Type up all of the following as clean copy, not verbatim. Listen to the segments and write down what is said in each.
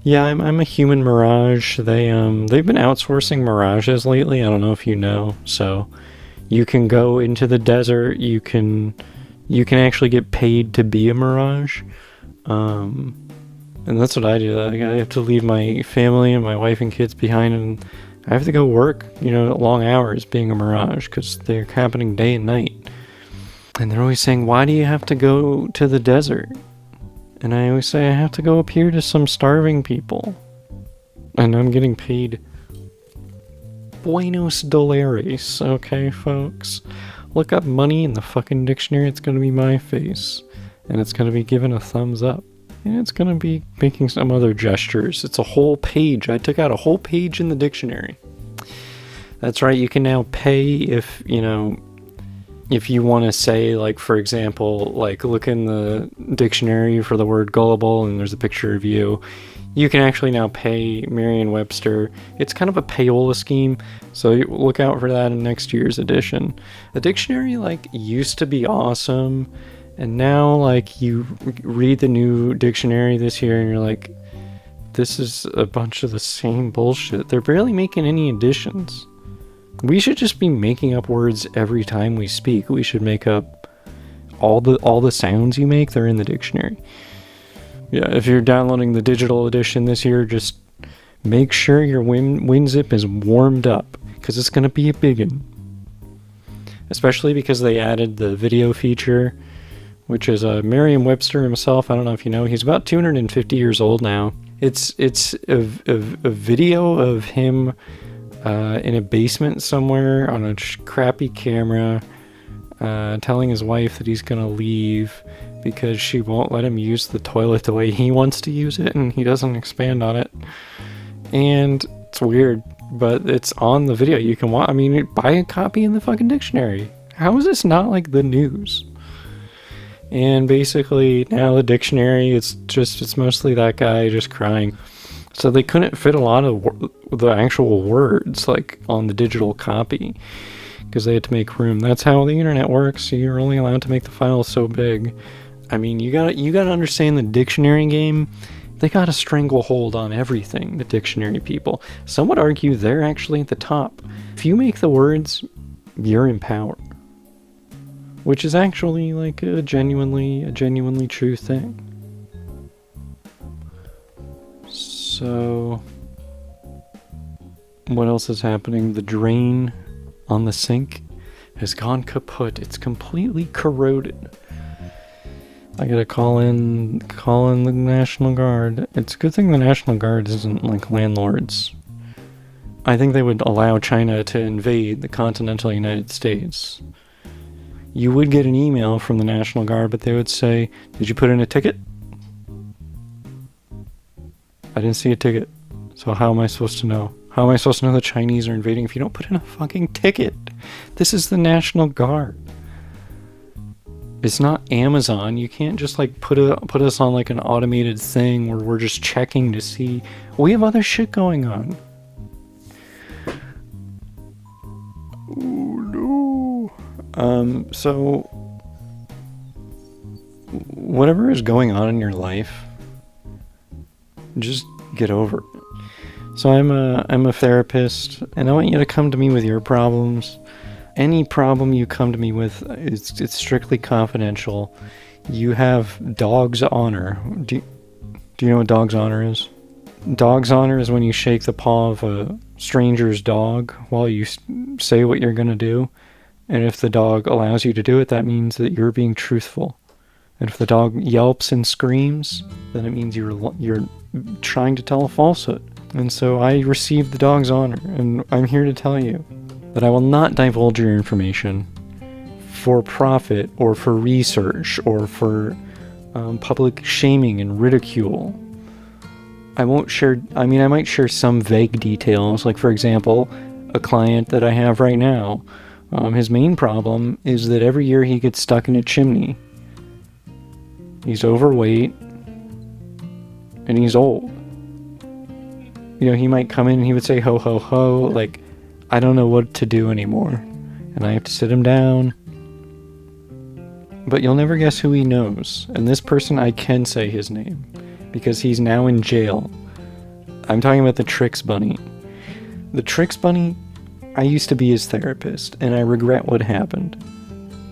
Yeah, I'm a human mirage. They've been outsourcing mirages lately. I don't know if you know. So you can go into the desert. You can actually get paid to be a mirage. And that's what I do. I have to leave my family and my wife and kids behind, and I have to go work, long hours being a mirage because they're happening day and night. And they're always saying, why do you have to go to the desert? And I always say, I have to go up here to some starving people. And I'm getting paid Buenos Dólares, okay, folks? Look up money in the fucking dictionary, it's gonna be my face. And it's gonna be given a thumbs up. And it's gonna be making some other gestures. It's a whole page. I took out a whole page in the dictionary. That's right, you can now pay if you want to say, like, for example, like, look in the dictionary for the word gullible and there's a picture of you. You can actually now pay Merriam-Webster. It's kind of a payola scheme, so look out for that in next year's edition. The dictionary, used to be awesome, and now, you read the new dictionary this year and you're like, this is a bunch of the same bullshit. They're barely making any additions. We should just be making up words every time we speak. We should make up all the sounds you make, they're in the dictionary. Yeah, if you're downloading the digital edition this year, just make sure your WinZip is warmed up, because it's going to be a biggin. Especially because they added the video feature, which is Merriam-Webster himself. I don't know if you know, he's about 250 years old now. It's a video of him in a basement somewhere on a crappy camera, telling his wife that he's gonna leave because she won't let him use the toilet the way he wants to use it, and he doesn't expand on it. And it's weird, but it's on the video. You can buy a copy in the fucking dictionary. How is this not like the news? And basically now the dictionary, it's mostly that guy just crying. So they couldn't fit a lot of the actual words on the digital copy because they had to make room. That's how the internet works. You're only allowed to make the file so big. You gotta understand the dictionary game. They got a stranglehold on everything, the dictionary people. Some would argue they're actually at the top. If you make the words, you're in power. Which is actually a genuinely true thing. So, what else is happening? The drain on the sink has gone kaput. It's completely corroded. I gotta call in the National Guard. It's a good thing the National Guard isn't like landlords. I think they would allow China to invade the continental United States. You would get an email from the National Guard, but they would say, did you put in a ticket? I didn't see a ticket. So how am I supposed to know? How am I supposed to know the Chinese are invading if you don't put in a fucking ticket? This is the National Guard. It's not Amazon. You can't just put us on an automated thing where we're just checking to see. We have other shit going on. Oh no. So whatever is going on in your life, just get over it. So I'm a therapist, and I want you to come to me with your problems. Any problem you come to me with, it's strictly confidential. You have dog's honor. Do you know what dog's honor is? Dog's honor is when you shake the paw of a stranger's dog while you say what you're going to do. And if the dog allows you to do it, that means that you're being truthful. And if the dog yelps and screams, then it means you're trying to tell a falsehood. And so I received the dog's honor, and I'm here to tell you that I will not divulge your information for profit or for research or for public shaming and ridicule. I won't share, I might share some vague details, like for example, a client that I have right now, his main problem is that every year he gets stuck in a chimney. He's overweight, and he's old. He might come in and he would say, ho, ho, ho, I don't know what to do anymore. And I have to sit him down. But you'll never guess who he knows. And this person, I can say his name, because he's now in jail I'm talking about the Trix Bunny. The Trix Bunny, I used to be his therapist, and I regret what happened.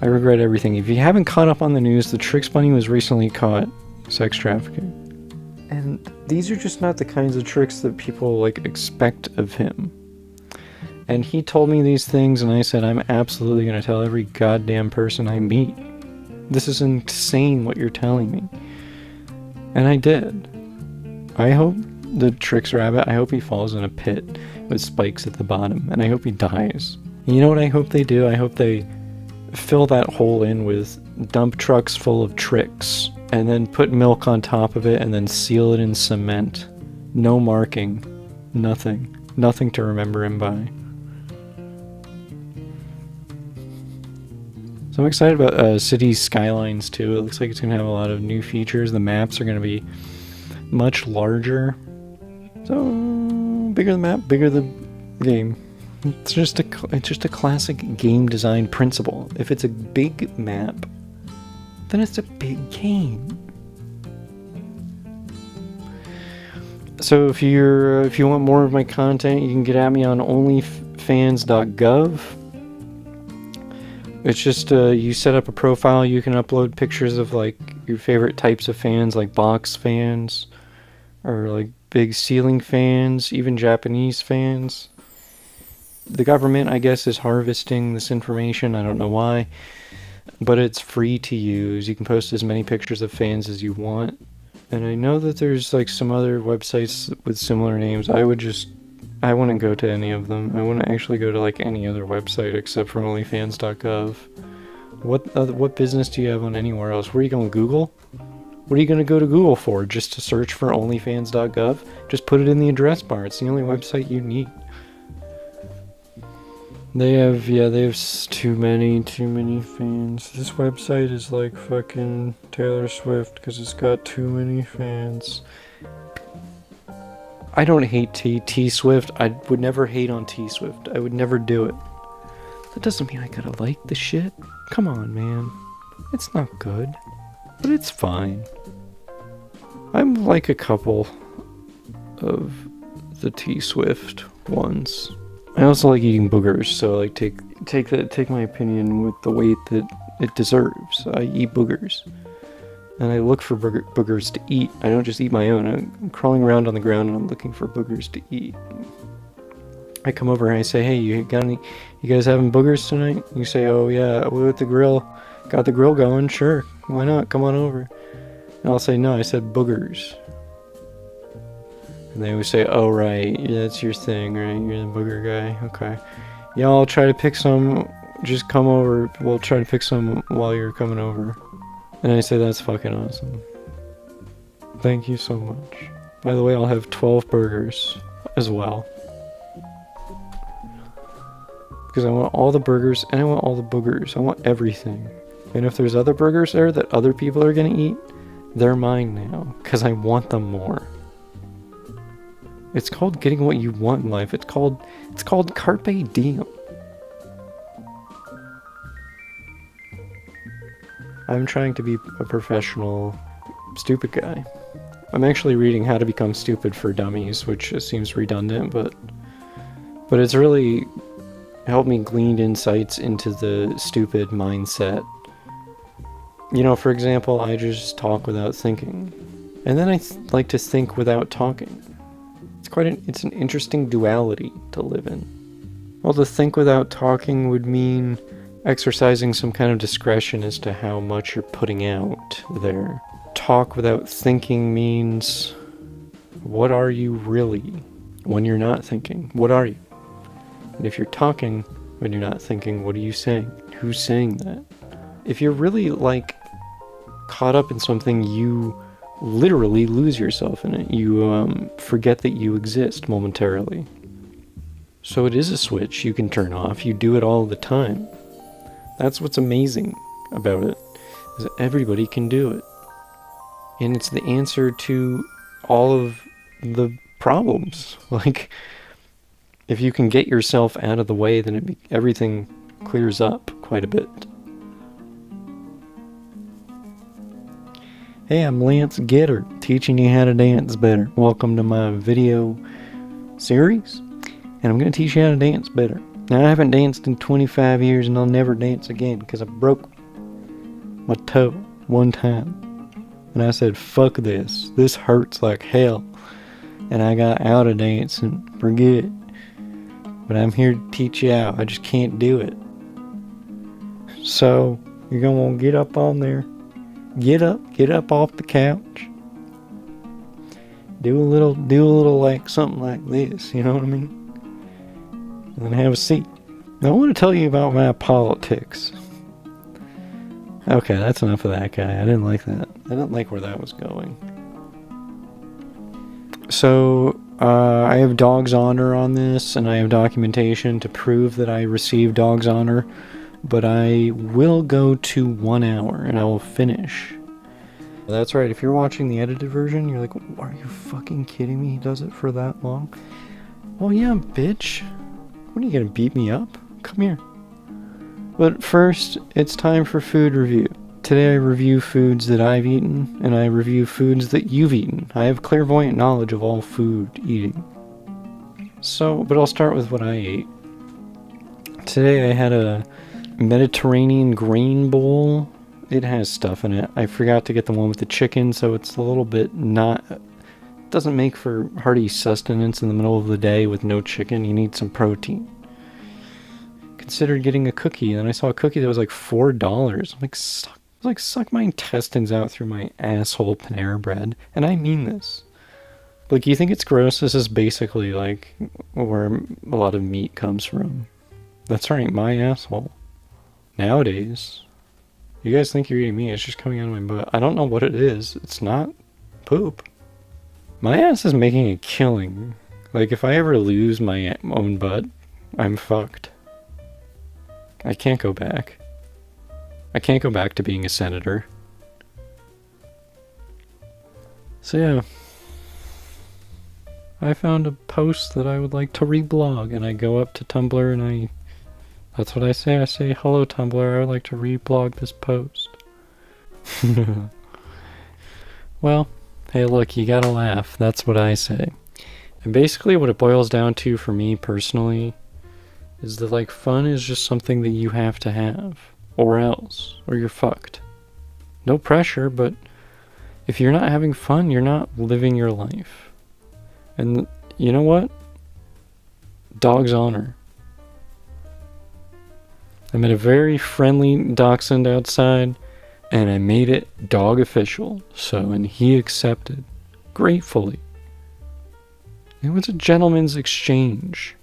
I regret everything. If you haven't caught up on the news, the Trix Bunny was recently caught sex trafficking. And these are just not the kinds of tricks that people, like, expect of him. And he told me these things, and I said, I'm absolutely going to tell every goddamn person I meet. This is insane what you're telling me. And I did. I hope the Trix rabbit, I hope he falls in a pit with spikes at the bottom, and I hope he dies. You know what I hope they do? I hope they fill that hole in with dump trucks full of tricks, and then put milk on top of it, and then seal it in cement. No marking. Nothing. Nothing to remember him by. So I'm excited about City Skylines too. It looks like it's going to have a lot of new features. The maps are going to be much larger. So, bigger the map, bigger the game. It's just a classic game design principle. If it's a big map, then it's a big game. So if you want more of my content, you can get at me on onlyfans.gov. It's just you set up a profile, you can upload pictures of like your favorite types of fans, like box fans, or like big ceiling fans, even Japanese fans. The government, I guess, is harvesting this information. I don't know why, but it's free to use. You can post as many pictures of fans as you want. And I know that there's like some other websites with similar names. I wouldn't go to any of them. I wouldn't actually go to like any other website except for onlyfans.gov. What business do you have on anywhere else? Where are you going, Google? What are you going to go to Google for? Just to search for onlyfans.gov? Just put it in the address bar. It's the only website you need. They have too many fans. This website is like fucking Taylor Swift because it's got too many fans. I don't hate T Swift. I would never hate on T Swift. I would never do it. That doesn't mean I gotta like the shit. Come on, man. It's not good, but it's fine. I'm like a couple of the T Swift ones. I also like eating boogers, so like take my opinion with the weight that it deserves. I eat boogers, and I look for boogers to eat. I don't just eat my own. I'm crawling around on the ground and I'm looking for boogers to eat. I come over and I say, "Hey, you guys having boogers tonight?" You say, "Oh yeah, we're at the grill. Got the grill going. Sure, why not? Come on over." And I'll say, "No, I said boogers." And they would say, "Oh right, yeah, that's your thing, right? You're the booger guy. Okay. Yeah, I'll try to pick some. Just come over. We'll try to pick some while you're coming over." And I say, "That's fucking awesome. Thank you so much. By the way, I'll have 12 burgers as well. Because I want all the burgers and I want all the boogers. I want everything. And if there's other burgers there that other people are gonna eat, they're mine now. Because I want them more." It's called getting what you want in life. It's called carpe diem. I'm trying to be a professional stupid guy. I'm actually reading How to Become Stupid for Dummies, which seems redundant, but it's really helped me glean insights into the stupid mindset. You know, for example, I just talk without thinking. And then I like to think without talking. It's an interesting duality to live in. Well, to think without talking would mean exercising some kind of discretion as to how much you're putting out there. Talk without thinking means, what are you really when you're not thinking? What are you? And if you're talking when you're not thinking, what are you saying? Who's saying that? If you're really like caught up in something, you literally lose yourself in it. You forget that you exist momentarily. So it is a switch you can turn off. You do it all the time. That's what's amazing about it, is that everybody can do it. And it's the answer to all of the problems. Like, if you can get yourself out of the way, then everything clears up quite a bit. Hey, I'm Lance Getter, teaching you how to dance better. Welcome to my video series, and I'm going to teach you how to dance better. Now, I haven't danced in 25 years, and I'll never dance again, because I broke my toe one time. And I said, fuck this. This hurts like hell. And I got out of dancing for good. But I'm here to teach you how. I just can't do it. So, you're going to want to get up on there. Get up off the couch. Do a little like something like this, you know what I mean? And then have a seat. Now I want to tell you about my politics. Okay, that's enough of that guy. I didn't like that. I didn't like where that was going. So, I have Dog's Honor on this, and I have documentation to prove that I received Dog's Honor. But I will go to 1 hour and I will finish. That's right, if you're watching the edited version, you're like, are you fucking kidding me? He does it for that long? Oh yeah, bitch. What are you gonna beat me up? Come here. But first, it's time for food review. Today I review foods that I've eaten, and I review foods that you've eaten. I have clairvoyant knowledge of all food eating. So, but I'll start with what I ate. Today I had a Mediterranean grain bowl. It has stuff in it. I forgot to get the one with the chicken, so it's a little bit not... doesn't make for hearty sustenance in the middle of the day with no chicken. You need some protein. Considered getting a cookie, and I saw a cookie that was like $4. I'm like, suck my intestines out through my asshole Panera Bread. And I mean this. Like, you think it's gross? This is basically like where a lot of meat comes from. That's right, my asshole. Nowadays, you guys think you're eating me, it's just coming out of my butt. I don't know what it is. It's not poop. My ass is making a killing. Like, if I ever lose my own butt, I'm fucked. I can't go back. I can't go back to being a senator. So yeah. I found a post that I would like to reblog, and I go up to Tumblr and that's what I say. I say, hello Tumblr, I would like to reblog this post. Well, hey look, you gotta laugh. That's what I say. And basically what it boils down to for me personally is that, like, fun is just something that you have to have. Or else. Or you're fucked. No pressure, but if you're not having fun, you're not living your life. And you know what? Dog's Honor. I met a very friendly dachshund outside, and I made it dog official. And he accepted, gratefully. It was a gentleman's exchange.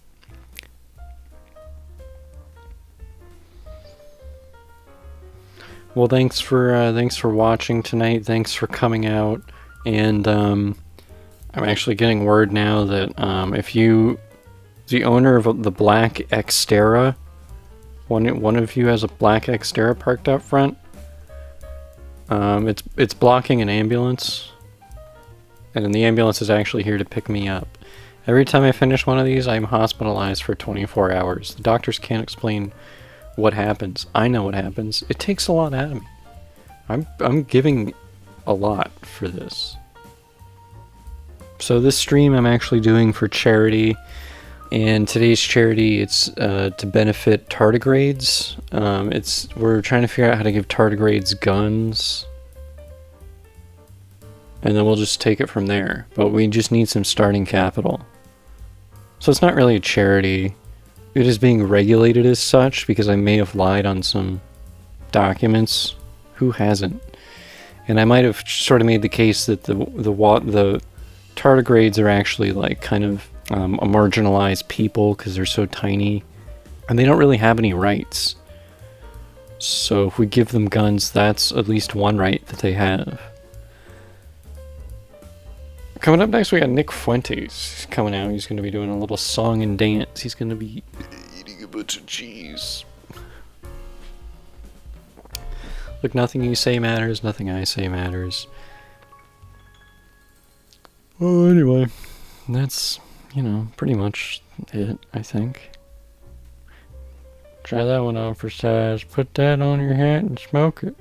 Well, thanks for watching tonight. Thanks for coming out, and I'm actually getting word now that if you, the owner of the black Xterra. One of you has a black Xterra parked out front. It's blocking an ambulance, and then the ambulance is actually here to pick me up. Every time I finish one of these, I'm hospitalized for 24 hours. The doctors can't explain what happens. I know what happens. It takes a lot out of me. I'm giving a lot for this. So this stream I'm actually doing for charity. And today's charity, it's to benefit tardigrades. We're trying to figure out how to give tardigrades guns. And then we'll just take it from there. But we just need some starting capital. So it's not really a charity. It is being regulated as such because I may have lied on some documents. Who hasn't? And I might have sort of made the case that the tardigrades are actually like kind of a marginalized people because they're so tiny and they don't really have any rights. So if we give them guns, that's at least one right that they have. Coming up next, we got Nick Fuentes coming out. He's going to be doing a little song and dance. He's going to be eating a bunch of cheese. Look, nothing you say matters, nothing I say matters. Well, anyway, that's, pretty much it, I think. Try that one on for size. Put that on your hat and smoke it.